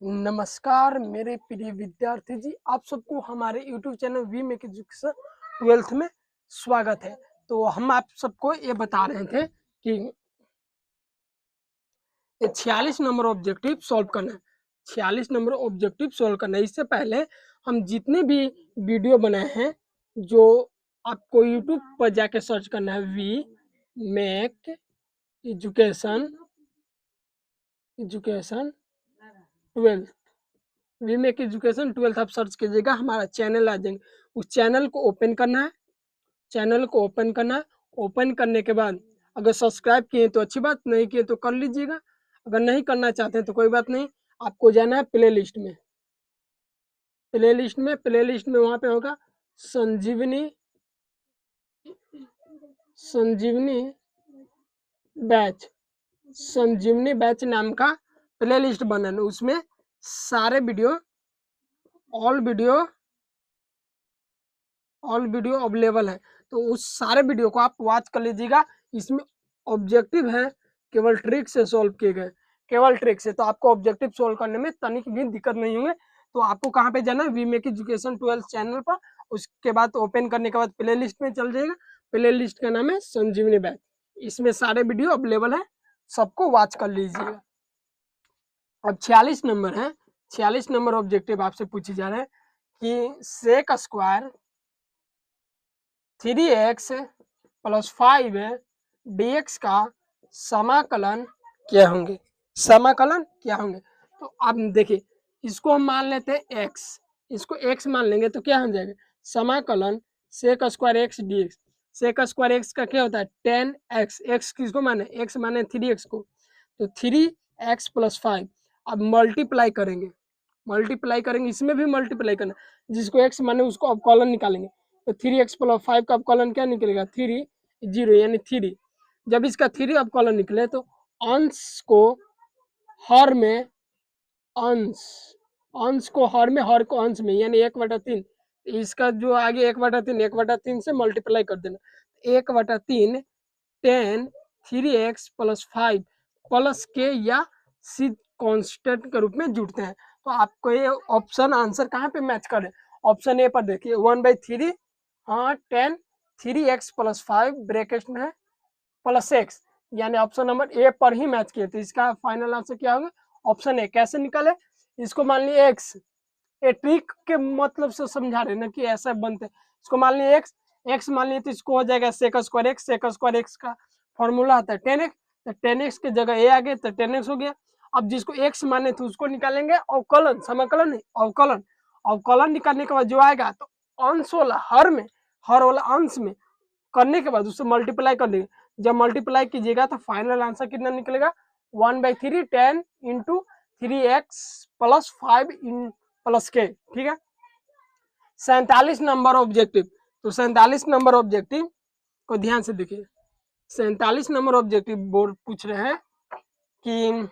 नमस्कार मेरे प्रिय विद्यार्थी जी, आप सबको हमारे YouTube channel we make education 12th में स्वागत है। तो हम आप सबको ये बता रहे थे कि ये 46 नंबर ऑब्जेक्टिव सॉल्व करना है। 46 नंबर ऑब्जेक्टिव सॉल्व करना है। इससे पहले हम जितने भी वीडियो बनाए हैं, जो आपको YouTube पर जाके सर्च करना है, we make education 12, we make education 12 आप सर्च कीजिएगा, हमारा चैनल आ जाएंगे। उस चैनल को ओपन करना है। ओपन करने के बाद अगर सब्सक्राइब किए तो अच्छी बात, नहीं किए तो कर लीजिएगा। अगर नहीं करना चाहते हैं तो कोई बात नहीं, आपको जाना है प्ले लिस्ट में। वहां पे होगा संजीवनी बैच संजीवनी बैच नाम का प्ले लिस्ट बना है। उसमें सारे वीडियो ऑल वीडियो अवेलेबल है। तो उस सारे वीडियो को आप वॉच कर लीजिएगा। इसमें ऑब्जेक्टिव है केवल ट्रिक से सॉल्व किए गए, केवल ट्रिक से। तो आपको ऑब्जेक्टिव सॉल्व करने में तनिक भी दिक्कत नहीं होंगे। तो आपको कहाँ पे जाना है, वी मेक एजुकेशन 12 चैनल पर। उसके बाद ओपन करने के बाद प्ले लिस्ट में चल जाएगा। प्ले लिस्ट का नाम है संजीवनी बैच। इसमें सारे वीडियो अवेलेबल है, सबको वॉच कर लीजिएगा। अब 46 नंबर है। 46 नंबर ऑब्जेक्टिव आपसे पूछे जा रहे हैं कि सेक स्क्वायर 3x + 5 dx का समाकलन क्या होंगे। तो आप देखिए, इसको हम मान लेते हैं x, इसको x मान लेंगे तो क्या हो जाएगा, समाकलन sec square x dx। Sec square x का क्या होता है 10x। x किसको माने, x माने 3x को। तो 3x + 5। अब मल्टीप्लाई करेंगे, इसमें भी मल्टीप्लाई करना। जिसको x माने उसको अब कॉलन निकालेंगे। तो 3x + 5 का अब कॉलन क्या निकलेगा, 3 0 यानी 3। जब इसका 3 अब कॉलन निकले तो अंश को हर में, अंश को हर में, हर को अंश में, यानी 1/3। इसका जो आगे 1/3 से मल्टीप्लाई कर देना। 1/3 10 3x + 5 प्लस के या सी कांस्टेंट के रूप में जुड़ते हैं। तो आपको ये ऑप्शन आंसर कहाँ पे मैच करे, ऑप्शन ए पर देखिए 1/3, हाँ 10 3x + 5 ब्रैकेट में है प्लस x, यानी ऑप्शन नंबर ए पर ही मैच किए। तो इसका फाइनल आंसर क्या होगा, ऑप्शन ए। कैसे निकाले, इसको मान लिया x, ये ट्रिक के मतलब से समझा रहे ना कि ऐसा बनते। इसको मान लिया x मान लिया तो इसको हो जाएगा सेक स्क्वायर x का फॉर्मूला आता है 10x। तो 10x की जगह ए आ गए तो 10x हो गया। अब जिसको x माने थे उसको निकालेंगे अवकलन, समाकलन नहीं अवकलन। अवकलन निकालने के बाद जो आएगा तो अंश वाला हर में, हर वाला अंश में करने के बाद उससे मल्टीप्लाई कर देंगे। जब मल्टीप्लाई कीजिएगा तो फाइनल आंसर कितना निकलेगा, 1/3 10 × 3x + 5 प्लस के। ठीक है, 47 नंबर ऑब्जेक्टिव। तो 47 नंबर ऑब्जेक्टिव को ध्यान से देखिए। 47 नंबर ऑब्जेक्टिव बोर्ड पूछ रहे हैं कि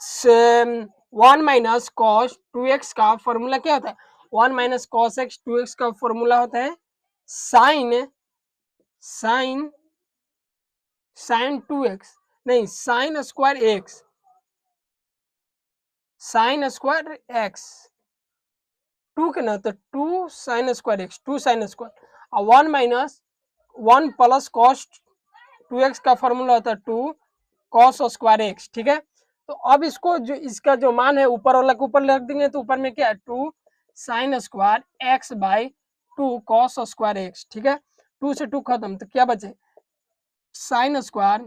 1 - cos 2x का फॉर्मूला क्या होता है। 1 - cos x 2x का फॉर्मूला होता है साइन 2x, नहीं साइन स्क्वायर x 2 के ना, तो 2 sin square x, 2 sin square. और 1 प्लस cos 2x का फॉर्मूला होता है 2 cos स्क्वायर x। ठीक है, तो अब इसको जो इसका जो मान है ऊपर वाला को ऊपर रख देंगे। तो ऊपर में क्या है 2 sin square x/2 cos square x। ठीक है, 2 से 2 खत्म, तो क्या बचे साइन स्क्वायर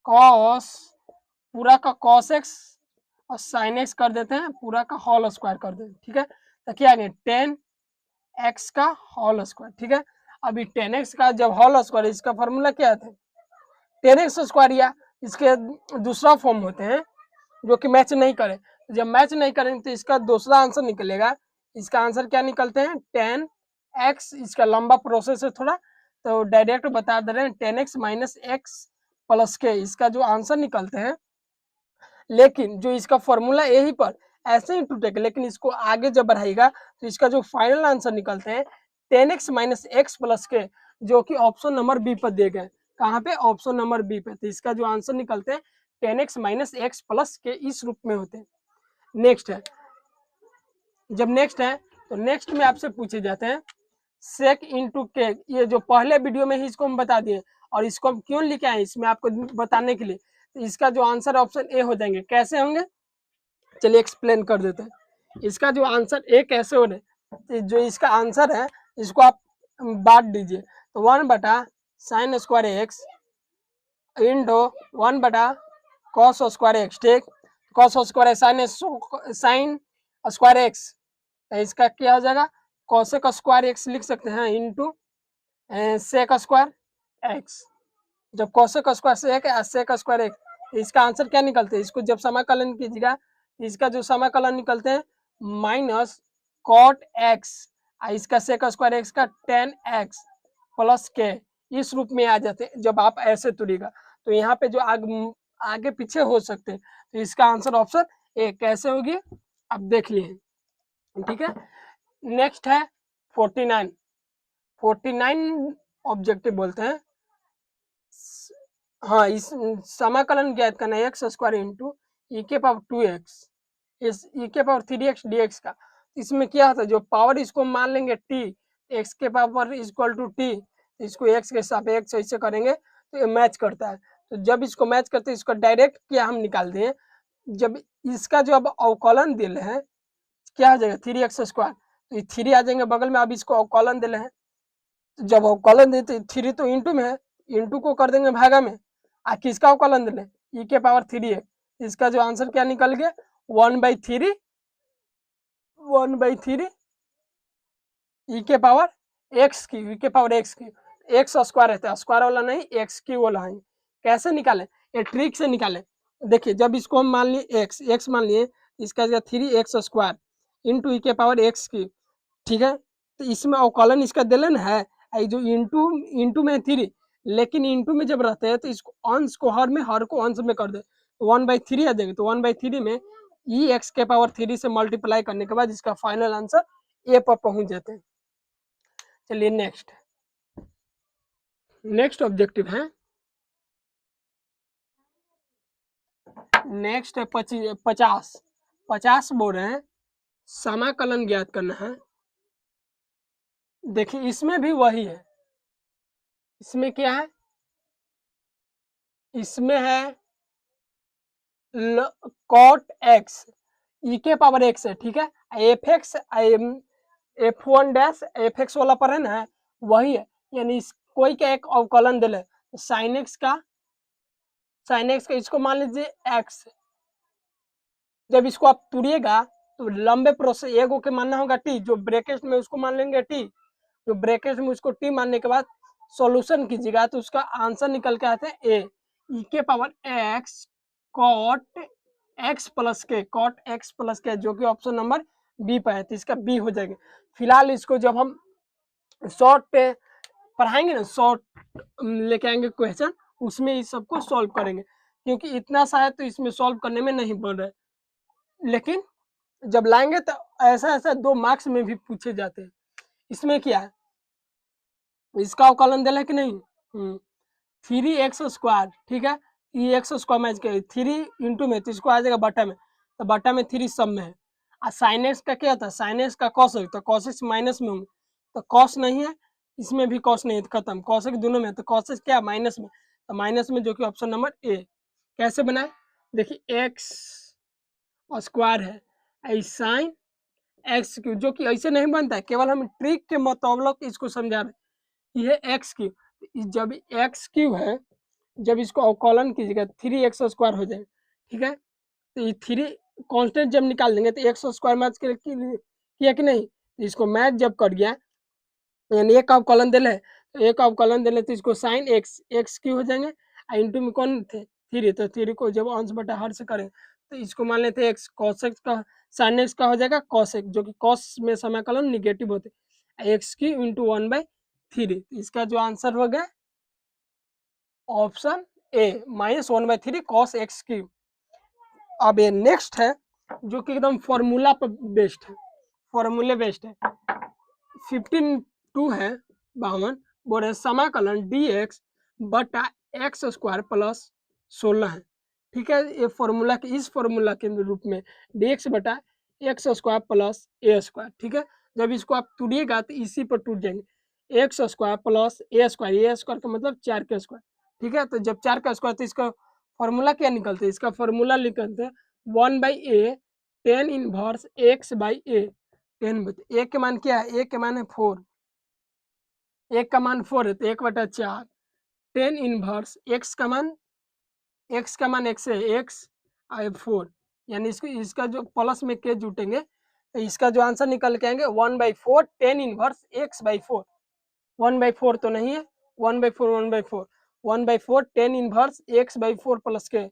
cos, पूरा का cos x और साइन एक्स कर देते हैं, पूरा का होल स्क्वायर कर देते हैं। ठीक है, तो क्या आ गया 10x का होल स्क्वायर। ठीक है, अभी 10x का जब होल स्क्वायर, इसका फॉर्मूला क्या था 10x स्क्वायर, या इसके दूसरा फॉर्म होते हैं जो कि मैच नहीं करे। जब मैच नहीं करेंगे तो इसका दूसरा आंसर निकलेगा। इसका आंसर क्या निकलते हैं 10x। इसका लंबा प्रोसेस है थोड़ा, तो डायरेक्ट बता दे रहे हैं 10x - x प्लस के, इसका जो आंसर निकलते हैं। लेकिन जो इसका फॉर्मूला यही पर ऐसे ही टूटेगा, लेकिन इसको आगे जब बढ़ाएगा तो इसका जो फाइनल आंसर निकलते हैं 10x - x प्लस के, जो कि ऑप्शन नंबर बी पर दिए गए। कहाँ पे, ऑप्शन नंबर बी पे। तो इसका जो आंसर निकलते हैं 10x माइनस एक्स प्लस के इस रूप में होते हैं। नेक्स्ट है, जब नेक्स्ट है तो नेक्स्ट में आपसे पूछे जाते हैं सेक इंटू के। ये जो पहले वीडियो में ही इसको हम बता दिए और इसको हम क्यों लिखे हैं इसमें आपको बताने के लिए। तो इसका जो आंसर ऑप्शन ए हो जाएंगे। कैसे होंगे चलिए एक्सप्लेन कर देते हैं। इसका जो आंसर ए कैसे हो रहे, जो इसका आंसर है इसको आप बांट दीजिए। तो 1/sin square x into 1/cos square x. ठीक, cos square sine square x, इसका क्या हो जाएगा कोसेक स्क्वायर एक्स लिख सकते हैं इंटू सेक स्क्वायर एक्स। जब cosec square sec square x, इसका आंसर क्या निकलते हैं। इसको जब समाकलन कीजिएगा इसका जो समाकलन निकलते हैं माइनस कॉट एक्स, इसका सेक स्क्वायर एक्स का tan x प्लस के इस रूप में आ जाते हैं जब आप ऐसे तुड़िएगा। तो यहाँ पे जो आगे पीछे हो सकते हैं। तो इसका आंसर ऑप्शन ए कैसे होगी आप देख लिए। ठीक है, नेक्स्ट है 49 ऑब्जेक्टिव बोलते हैं। हाँ, इस समाकलन ज्ञात करना है एक्स स्क्वायर इंटू ई के पावर 2x इस ई के पावर 3x dx का। इसमें क्या होता है जो पावर इसको मान लेंगे t, x के पावर इक्वल टू t, इसको x के सापेक्ष ऐसे करेंगे तो ये मैच करता है। तो जब इसको मैच करते हैं इसको डायरेक्ट क्या हम निकाल दें। जब इसका जो अब अवकलन दिल है क्या हो जाएगा 3x स्क्वायर, तो ये 3 आ जाएंगे बगल में। अब इसको अवकलन दिले हैं, जब अवकलन देते 3 तो इंटू में है, इंटू को कर देंगे भागा में। किसका अवकलन दिले ई के पावर 3 है। इसका जो आंसर क्या निकल गया 1/3 ई के पावर एक्स की, ई के पावर एक्स की। एक्स स्क्वायर रहता है, स्क्वायर वाला नहीं एक्स की वाला है। कैसे निकाले, ये ट्रिक से निकाले। देखिए जब इसको हम मान लिए एक्स मान लिए, इसका 3x स्क्वायर इंटू ई के पावर एक्स की। ठीक है, तो इसमें अवकलन इसका दिलन है जो इंटू में 3, लेकिन इंटू में जब रहते हैं तो इसको अंश को हर को अंश में कर दे तो 1/3 आ जाएंगे। तो 1/3 में ई एक्स के पावर 3 से मल्टीप्लाई करने के बाद इसका फाइनल आंसर ए पर पहुंच जाते हैं। चलिए नेक्स्ट ऑब्जेक्टिव है, नेक्स्ट है 50 बोल रहे हैं समाकलन ज्ञात करना है। देखिए इसमें भी वही है, इसमें क्या है, इसमें है कॉट एक्स ई के पावर एक्स है। ठीक है, F x f1 dash F x वाला पर है ना वही है, यानी कोई का एक अवकलन दिले साइन एक्स का इसको मान लीजिए एक्स। जब इसको आप तुड़िएगा तो लंबे प्रोसेस एगो के मानना होगा टी, जो ब्रैकेट में उसको मान लेंगे टी, जो ब्रैकेट में उसको टी मानने के बाद सॉल्यूशन कीजिएगा तो उसका आंसर निकल के आते हैं ए ई के power x cot x plus k, जो कि ऑप्शन नंबर बी पर है। तो इसका बी हो जाएगा। फिलहाल इसको जब हम शॉर्ट पे पढ़ाएंगे ना, शॉर्ट लेके आएंगे क्वेश्चन, उसमें इस सबको सॉल्व करेंगे, क्योंकि इतना सा है तो इसमें सॉल्व करने में नहीं पड़ रहा है। लेकिन जब लाएंगे तो ऐसा 2 मार्क्स में भी पूछे जाते हैं। इसमें क्या है, इसका अवकलन दिला कि नहीं 3x स्क्वायर। ठीक है, ये एक्स स्क्वायर मैच कर 3 इंटू में, तो इसको आ जाएगा बटा में, तो बटा में 3 सब में है। और साइन एक्स का क्या था, साइन एक्स का कॉस है, तो कॉस एक्स माइनस में होंगे, तो कॉस नहीं है, इसमें भी कॉस नहीं है, तो खत्म। कॉस एक्स दोनों में, तो कॉस एक्स क्या माइनस में, तो माइनस में, जो कि ऑप्शन नंबर ए। कैसे बनाए, देखिए एक्स स्क्वायर है साइन एक्स क्यू, जो कि ऐसे नहीं बनता है, केवल हम ट्रिक के मुताबिक इसको समझा रहे। ये एक्स क्यू, जब एक्स क्यू है, जब इसको अवकलन कीजिएगा 3x स्क्वायर हो जाएगा। ठीक है, तो ये 3 कांस्टेंट जब निकाल देंगे तो एक्स स्क्वायर मैच किया कि नहीं, तो इसको मैच जब कर गया, यानी एक अवकलन दिले तो एक अवकलन दिले तो इसको साइन एक्स क्यू हो जाएंगे। इंटू में कौन थे 3, तो 3 को जब अंश बटा हर से करें तो इसको मान लेते हैं एक्स, कॉस एक्स का साइन एक्स का हो जाएगा कॉस एक्स, जो कि कॉस में समाकलन निगेटिव होते एक्स क्यू इंटू 1/3। इसका जो आंसर हो गया option A -1/3 cos x Q. अब ये नेक्स्ट है जो कि एकदम फॉर्मूला पर बेस्ड है, फॉर्मूले बेस्ड है। 15 है 52 बोल रहे समाकलन dx बटा एक्स स्क्वायर प्लस 16 है। ठीक है, ये फॉर्मूला के इस फॉर्मूला के रूप में dx बटा एक्स स्क्वायर प्लस ए स्क्वायर। ठीक है, जब इसको आप तोड़िएगा तो इसी पर टूट जाएंगे, एक्स स्क्वायर प्लस ए स्क्वायर का मतलब 4 का स्क्वायर। ठीक है, तो जब 4 का स्क्वायर तो इसका फॉर्मूला क्या निकलते हैं, इसका फॉर्मूला निकलते हैं 1/a tan inverse x by a. Tan a के मान क्या है, ए के मान है 4, एक का मान 4 है तो 1/4 टेन इनवर्स एक्स का मान एक्स है, एक्स आई 4, यानी इसको इसका जो प्लस में के जुटेंगे तो इसका जो आंसर निकल के आएंगे 1/4 टेन इनवर्स एक्स बाई 4। 1/4 तो नहीं है, 1/4 1/4 1/4 ten inverse x by 4 plus के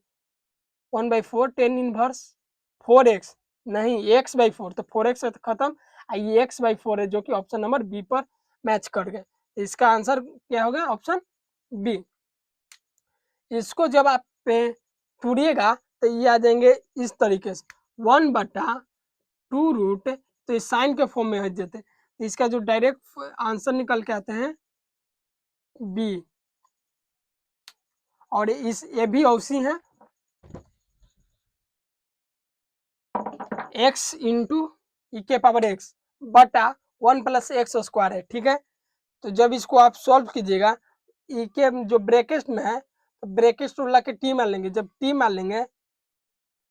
1/4 टेन इनवर्स 4x, नहीं एक्स बाई 4 तो 4x है तो खत्म, ये एक्स बाई 4 है जो कि ऑप्शन नंबर बी पर मैच कर गए। इसका आंसर क्या होगा, ऑप्शन बी। इसको जब आप तोड़िएगा तो ये आ जाएंगे इस तरीके से 1/2 तो इस साइन के फॉर्म में हट जाते हैं, तो इसका जो डायरेक्ट आंसर निकल के आते हैं बी। और इस ये भी औसी है x इंटू ई के पावर एक्स बटा 1 प्लस एक्स स्क्वायर है। ठीक है, तो जब इसको आप सॉल्व कीजिएगा ई के जो ब्रैकेट में है तो ब्रैकेट उड़ा के टी मान लेंगे, जब टी मान लेंगे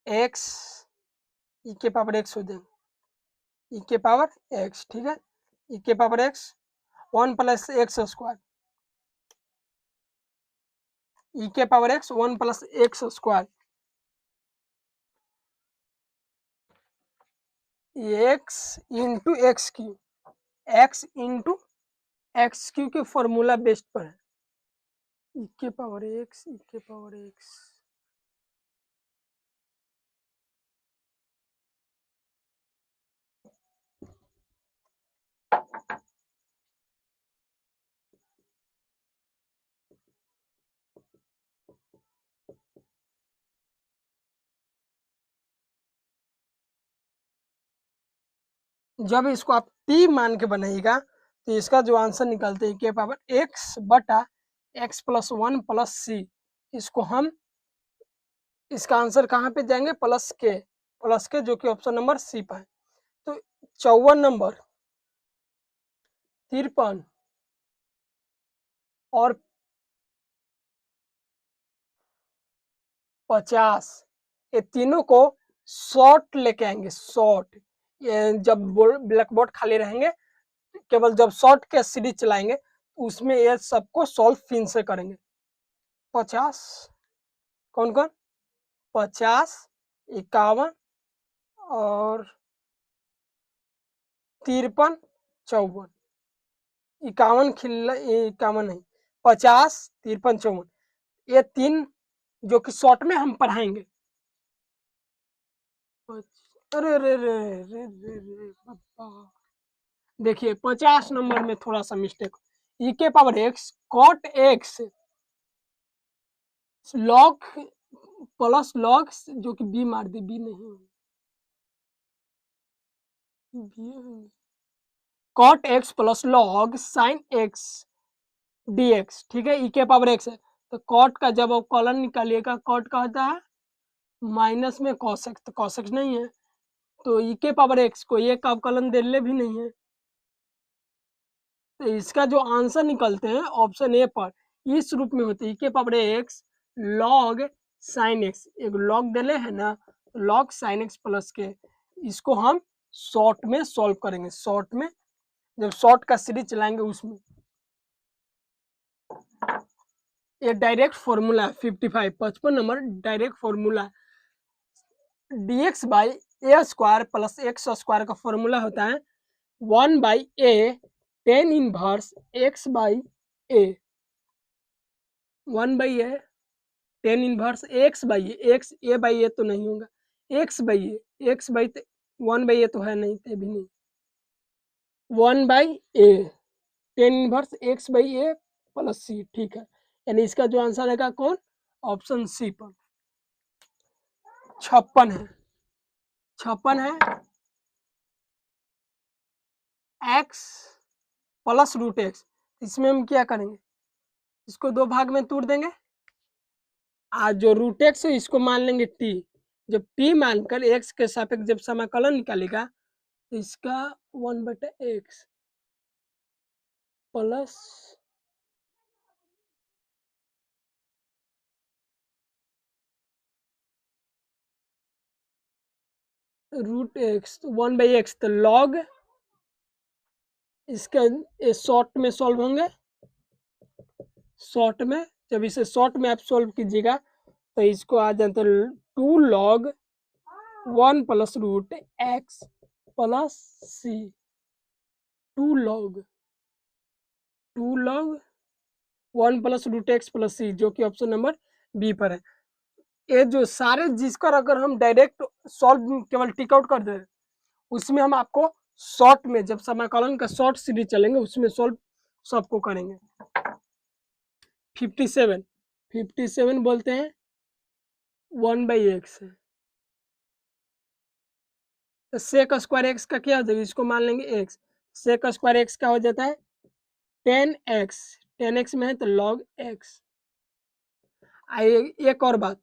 एक्स ई के पावर एक्स हो जाएंगे ई के पावर एक्स। ठीक है, ई के power x 1 plus x square, e के power x 1 plus x square, x into x Q, एक्स इंटू एक्स क्यू के फॉर्मूला बेस्ड पर है, ई के पावर एक्स ई के पावर एक्स। जब इसको आप टी मान के बनाइएगा तो इसका जो आंसर निकलते हैं के पावर एक्स बटा एक्स प्लस 1 प्लस सी। इसको हम इसका आंसर कहाँ पे जाएंगे, प्लस के जो कि ऑप्शन नंबर सी पर है। तो 54 नंबर 53 और 50 ये तीनों को शॉर्ट लेके आएंगे, शॉर्ट। जब ब्लैक बोर्ड खाली रहेंगे केवल जब शॉर्ट के सीरीज चलाएंगे उसमें ये सबको सॉल्व फिर से करेंगे। 50 कौन कौन, 50 51 और 53 54, 51 खिल्ला 51 नहीं 50 53 54 ये तीन जो कि शॉर्ट में हम पढ़ाएंगे। अरे रे रे रे रे रे बाबा, देखिए 50 नंबर में थोड़ा सा मिस्टेक, ई के power x cot x log plus log जो कि बी मार दी, बी नहीं b cot x plus log sine x dx। ठीक है, ई के पावर एक्स है तो कॉट का जब आप कॉलन निकालिएगा कॉट का होता है माइनस में कॉस एक्स, तो कॉस एक्स नहीं है तो ई के पावर एक्स को एक अवकलन दिल्ले भी नहीं है, तो इसका जो आंसर निकलते हैं ऑप्शन ए पर इस रूप में होते हैं ई के power x log sine x, एक लॉग दिले है ना लॉग साइन एक्स प्लस के, इसको हम शॉर्ट में सॉल्व करेंगे, शॉर्ट में जब शॉर्ट का सीरीज चलाएंगे उसमें। ये डायरेक्ट फॉर्मूला है 55 number direct formula dx by a square plus x square का फॉर्मूला होता है 1/a tan inverse x by a, 1/a tan inverse x by x a by a तो नहीं होगा, एक्स बाई 1/a तो है नहीं, ते भी नहीं, 1/a tan inverse x by a plus C. ठीक है, यानी इसका जो आंसर रहेगा कौन, ऑप्शन सी पर 56 है, 56 है एक्स प्लस रूट एक्स। इसमें हम क्या करेंगे, इसको दो भाग में तोड़ देंगे, आज जो रूट एक्स है इसको मान लेंगे टी। जब टी मानकर एक्स के सापेक्ष जब समाकलन निकालेगा तो इसका 1/x plus root x 1/x, तो लॉग इसके शॉर्ट में सॉल्व होंगे। शॉर्ट में जब इसे शॉर्ट में आप सॉल्व कीजिएगा तो इसको आ जाता है 2 log 1 plus root x plus C. 2 log 1 plus root x plus C, जो कि ऑप्शन नंबर बी पर है। ये जो सारे जिसका अगर हम डायरेक्ट सॉल्व केवल टिक आउट कर दे उसमें हम आपको शॉर्ट में जब समाकलन का शॉर्ट सीरीज चलेंगे उसमें सॉल्व सबको करेंगे। 57 बोलते हैं 1/x है, तो सेक स्क्वायर एक्स का क्या हो जाएगा, इसको मान लेंगे एक्स। सेक स्क्वायर एक्स का हो जाता है 10x, 10x में है तो log x। एक और बात,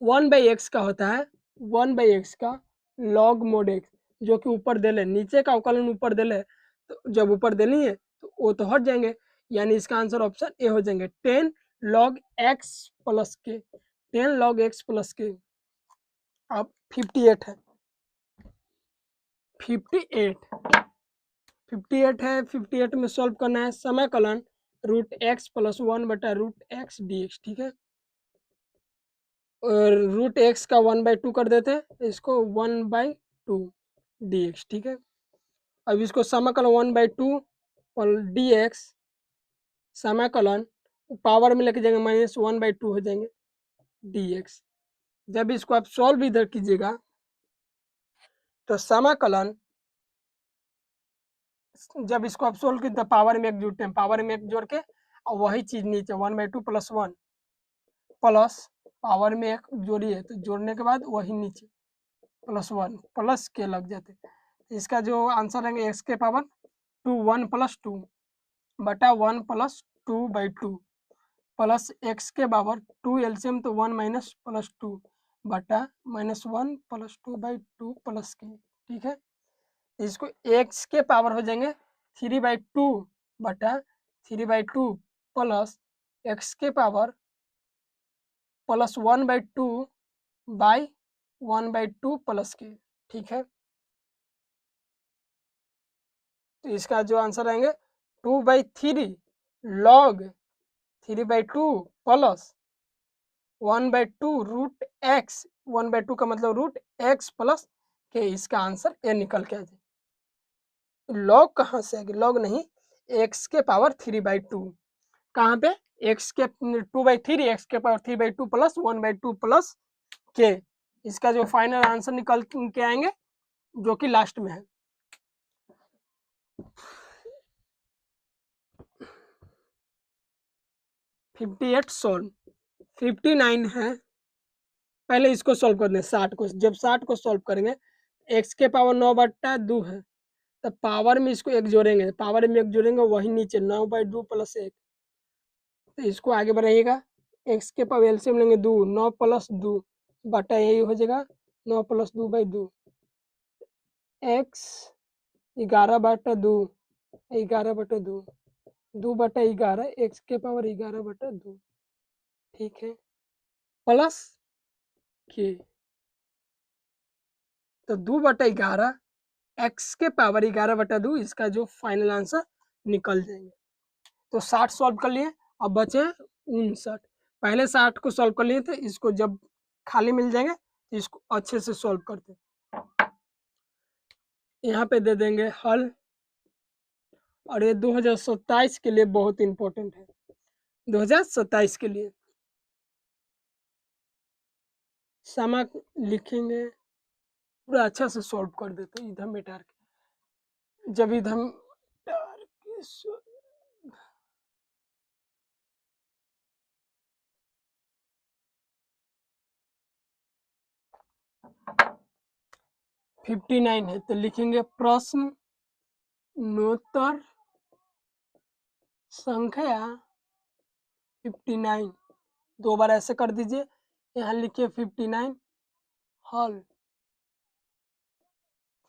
1/x का होता है 1/x का log mod x, जो कि ऊपर दे ले, नीचे का अवकलन ऊपर दे ले, तो जब ऊपर दे नहीं है तो वो तो हट जाएंगे, यानी इसका आंसर ऑप्शन ए हो जाएंगे 10 log x प्लस के। 10 log x प्लस के। अब 58 है, 58 58 है। 58 में सॉल्व करना है समाकलन root x plus 1/√x dx, ठीक है। और रूट एक्स का 1/2 कर देते हैं, इसको 1/2 dx, ठीक है। अब इसको समाकलन 1/2 और dx समाकलन पावर में लेके जाएंगे -1/2 हो जाएंगे dx। जब इसको आप सॉल्व इधर कीजिएगा तो समाकलन, जब इसको आप सोल्व कीजिए तो पावर में एक जोड़ते हैं, पावर में एक जोड़ के और वही चीज नीचे 1/2 प्लस 1 प्लस पावर में एक जोड़िए तो जोड़ने के बाद वही नीचे प्लस 1 प्लस के लग जाते। इसका जो आंसर रहेंगे एक्स के पावर 2 1 प्लस 2 बटा 1 प्लस 2/2 प्लस एक्स के पावर 2 एलसीएम तो 1 माइनस प्लस 2 बटा -1 प्लस 2/2 प्लस के, ठीक है। इसको एक्स के पावर हो जाएंगे 3/2 बटा 3/2 प्लस एक्स के पावर प्लस 1/2 बाई 1/2 प्लस के, ठीक है। तो इसका जो आंसर आएंगे 2/3 log 3/2 प्लस 1/2 रूट एक्स, 1/2 का मतलब रूट एक्स प्लस के। इसका आंसर ए निकल के आ जाए। लॉग कहाँ से आएगी, लॉग नहीं, एक्स के पावर 3/2 कहाँ पे, एक्स के 2/3 एक्स के पावर 3/2 प्लस 1/2 प्लस के। इसका जो फाइनल आंसर निकल के आएंगे जो कि लास्ट में है। $58 सोल्व। 59 है, पहले इसको सोल्व कर दें 60 को। जब 60 को सोल्व करेंगे एक्स के पावर 9/2 है, तो पावर में इसको एक जोड़ेंगे, पावर में एक जोड़ेंगे वही नीचे 9/2 प्लस 1, तो इसको आगे बढ़ाइएगा। एक्स के पावर एलसीएम लेंगे 2, 9 प्लस 2 बटा यही हो जाएगा 9 प्लस 2/2 एक्स 11/2 11/2 2/11 एक्स के पावर 11/2, ठीक है, प्लस के। तो 2/11 एक्स के पावर 11/2, इसका जो फाइनल आंसर निकल जाएंगे। तो 60 सॉल्व कर लिए, अब बचे 59। पहले 60 को सॉल्व कर लिए थे, इसको जब खाली मिल जाएंगे तो इसको अच्छे से सॉल्व करते हैं। यहाँ पे दे देंगे हल, और ये 2027 के लिए बहुत इंपॉर्टेंट है। 2027 के लिए समा लिखेंगे, पूरा अच्छा से सॉल्व कर देते हैं इधर मिटार के। जब इधर 59 है तो लिखेंगे प्रश्न नोत्तर संख्या 59। दो बार ऐसे कर दीजिए, यहाँ लिखिए 59 हल,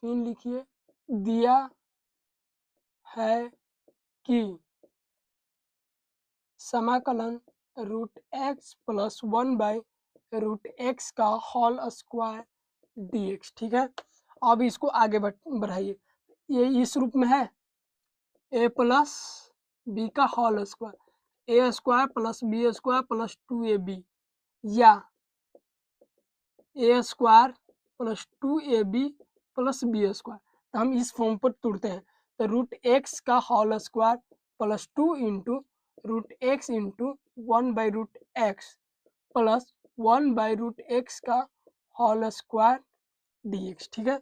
फिर लिखिए दिया है कि समाकलन रूट एक्स प्लस 1/√x का होल स्क्वायर dx। ठीक है, अब इसको आगे बढ़ाइए, ये इस रूप में है a प्लस बी का whole square, a square plus b square plus 2ab, या a square plus 2ab plus b square. तो हम इस फॉर्म पर तोड़ते हैं, तो रूट एक्स का whole square plus 2 into root x into 1/√x plus 1/√x का होल स्क्वायर dx। ठीक है,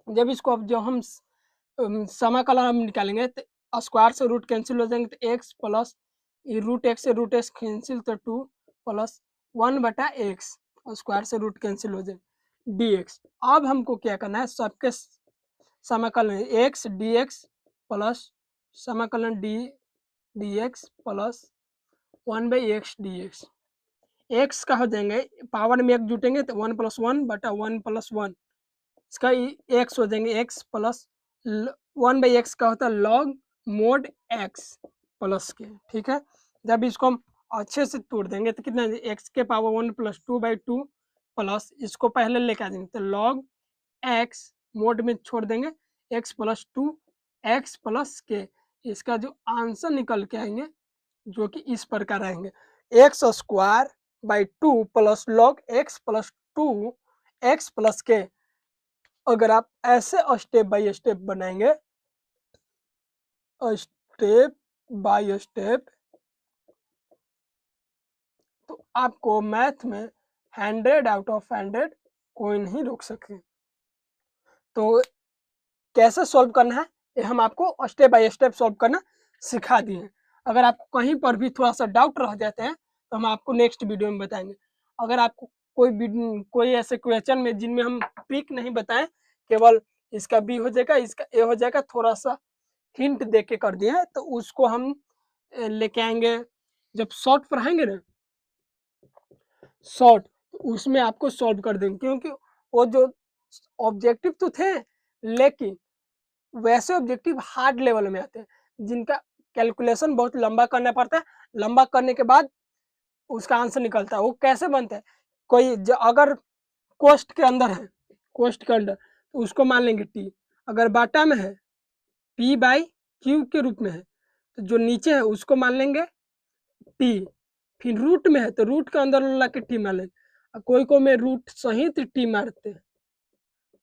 जब इसको अब जो हम समाकलन हम निकालेंगे तो स्क्वायर से रूट कैंसिल हो जाएंगे, तो x प्लस रूट एक्स से रूट एक्स कैंसिल, तो 2 प्लस 1/x स्क्वायर से रूट कैंसिल हो जाए dx। अब हमको क्या करना है, सबके समाकलन x dx प्लस समाकलन dx plus 1/x dx। x का हो जाएंगे पावर में एक जुटेंगे तो 1 + 1/1 + 1, इसका x हो जाएंगे x प्लस 1/x का होता है लॉग मोड x प्लस के। ठीक है, जब इसको हम अच्छे से तोड़ देंगे तो कितना x के पावर 1 + 2/2 प्लस इसको पहले लेके आ जाएंगे तो लॉग x मोड में छोड़ देंगे x प्लस 2 x प्लस के। इसका जो आंसर निकल के आएंगे जो कि इस प्रकार आएंगे x²/2 plus log x plus 2 x plus के। अगर आप ऐसे स्टेप बाय स्टेप बनाएंगे, स्टेप बाय स्टेप, तो आपको मैथ में 100/100 कोई नहीं रोक सके। तो कैसे सॉल्व करना है ये हम आपको स्टेप बाय स्टेप सॉल्व करना सिखा दिए। अगर आपको कहीं पर भी थोड़ा सा डाउट रह जाते हैं तो हम आपको नेक्स्ट वीडियो में बताएंगे। अगर आपको कोई ऐसे क्वेश्चन में जिनमें हम ट्रिक नहीं बताएं, केवल इसका बी हो जाएगा इसका ए हो जाएगा, थोड़ा सा हिंट दे के कर दिए हैं, तो उसको हम लेके आएंगे जब शॉर्ट पढ़ाएंगे ना, शॉर्ट, उसमें आपको सॉल्व कर देंगे। क्योंकि वो जो ऑब्जेक्टिव तो थे लेकिन वैसे ऑब्जेक्टिव हार्ड लेवल में आते हैं जिनका कैलकुलेशन बहुत लंबा करना पड़ता है, लंबा करने के बाद उसका आंसर निकलता है। वो कैसे बनता है, कोई अगर कोस्ट के अंदर है, कोस्ट के अंदर तो उसको मान लेंगे टी, अगर बाटा में है p/q के रूप में है, तो जो नीचे है उसको मान लेंगे टी, फिर रूट में है तो रूट के अंदर ला के टी मान लेंगे। कोई को में रूट सहित टी मारते हैं,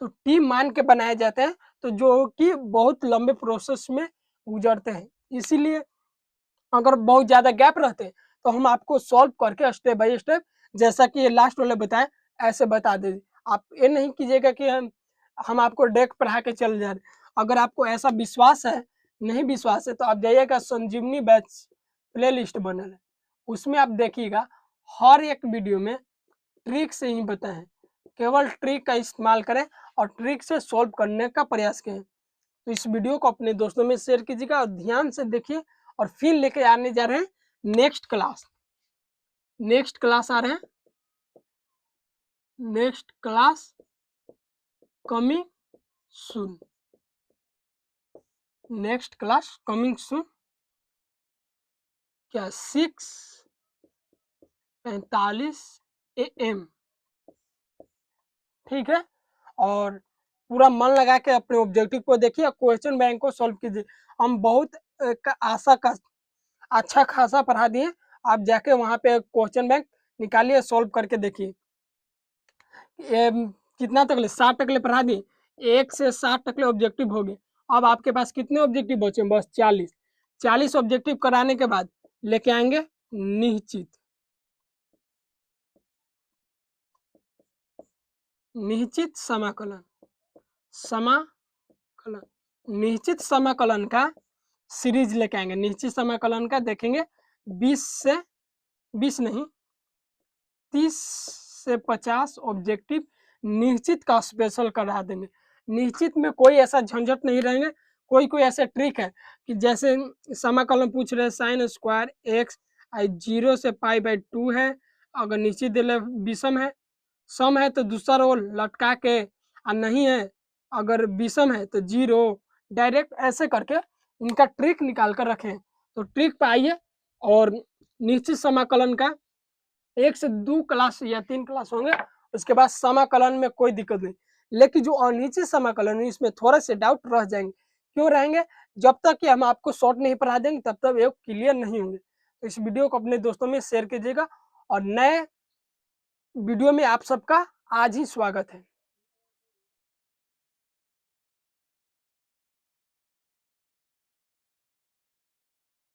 तो टी मान के बनाए जाते हैं, तो जो कि बहुत लंबे प्रोसेस में गुजरते हैं। इसीलिए अगर बहुत ज़्यादा गैप रहते हैं तो हम आपको सॉल्व करके स्टेप बाय स्टेप, जैसा कि ये लास्ट वाले बताएं ऐसे बता दें। आप ये नहीं कीजिएगा कि हम आपको डेक पढ़ा के चल जा रहे। अगर आपको ऐसा विश्वास है, नहीं विश्वास है, तो आप जाइएगा संजीवनी बैच प्ले लिस्ट बनल है, उसमें आप देखिएगा हर एक वीडियो में ट्रिक से ही बताएं। केवल ट्रिक का इस्तेमाल करें और ट्रिक से सॉल्व करने का प्रयास करें। तो इस वीडियो को अपने दोस्तों में शेयर कीजिएगा और ध्यान से देखिए। और फिर लेके आने जा रहे हैं नेक्स्ट क्लास, नेक्स्ट क्लास आ रहे हैं, next class coming soon, next class coming soon, क्या 6:45 AM। ठीक है, और पूरा मन लगा के अपने ऑब्जेक्टिव को देखिए, क्वेश्चन बैंक को सॉल्व कीजिए। हम बहुत आशा का अच्छा खासा पढ़ा दिए, आप जाके वहाँ पे क्वेश्चन बैंक निकालिए, सॉल्व करके देखिए। कितना तक 60 तक पढ़ा दिए, 1 से 60 तक ऑब्जेक्टिव हो गए। अब आपके पास कितने ऑब्जेक्टिव बचे, बस 40 ऑब्जेक्टिव कराने के बाद लेके आएंगे निश्चित, निश्चित समाकलन, समाकलन, निश्चित समाकलन का सीरीज लेके आएंगे। निश्चित समाकलन का देखेंगे 20 नहीं 30 से 50 ऑब्जेक्टिव निश्चित का स्पेशल करा देंगे। निश्चित में कोई ऐसा झंझट नहीं रहेंगे, कोई ऐसे ट्रिक है कि जैसे समाकलन पूछ रहे साइन स्क्वायर एक्स 0 से π/2 है, अगर नीचे दिले विषम है, सम है तो दूसरा रो लटका के, और नहीं है अगर विषम है तो 0 डायरेक्ट ऐसे करके इनका ट्रिक निकाल कर रखें। तो ट्रिक पे आइए, और निश्चित समाकलन का 1 से 2 क्लास या 3 क्लास होंगे, उसके बाद समाकलन में कोई दिक्कत नहीं। लेकिन जो अनिश्चित समाकलन है इसमें थोड़े से डाउट रह जाएंगे। क्यों रहेंगे? जब तक कि हम आपको शॉर्ट नहीं पढ़ा देंगे तब तक ये क्लियर नहीं होंगे। तो इस वीडियो को अपने दोस्तों में शेयर कीजिएगा, और नए वीडियो में आप सबका आज ही स्वागत है।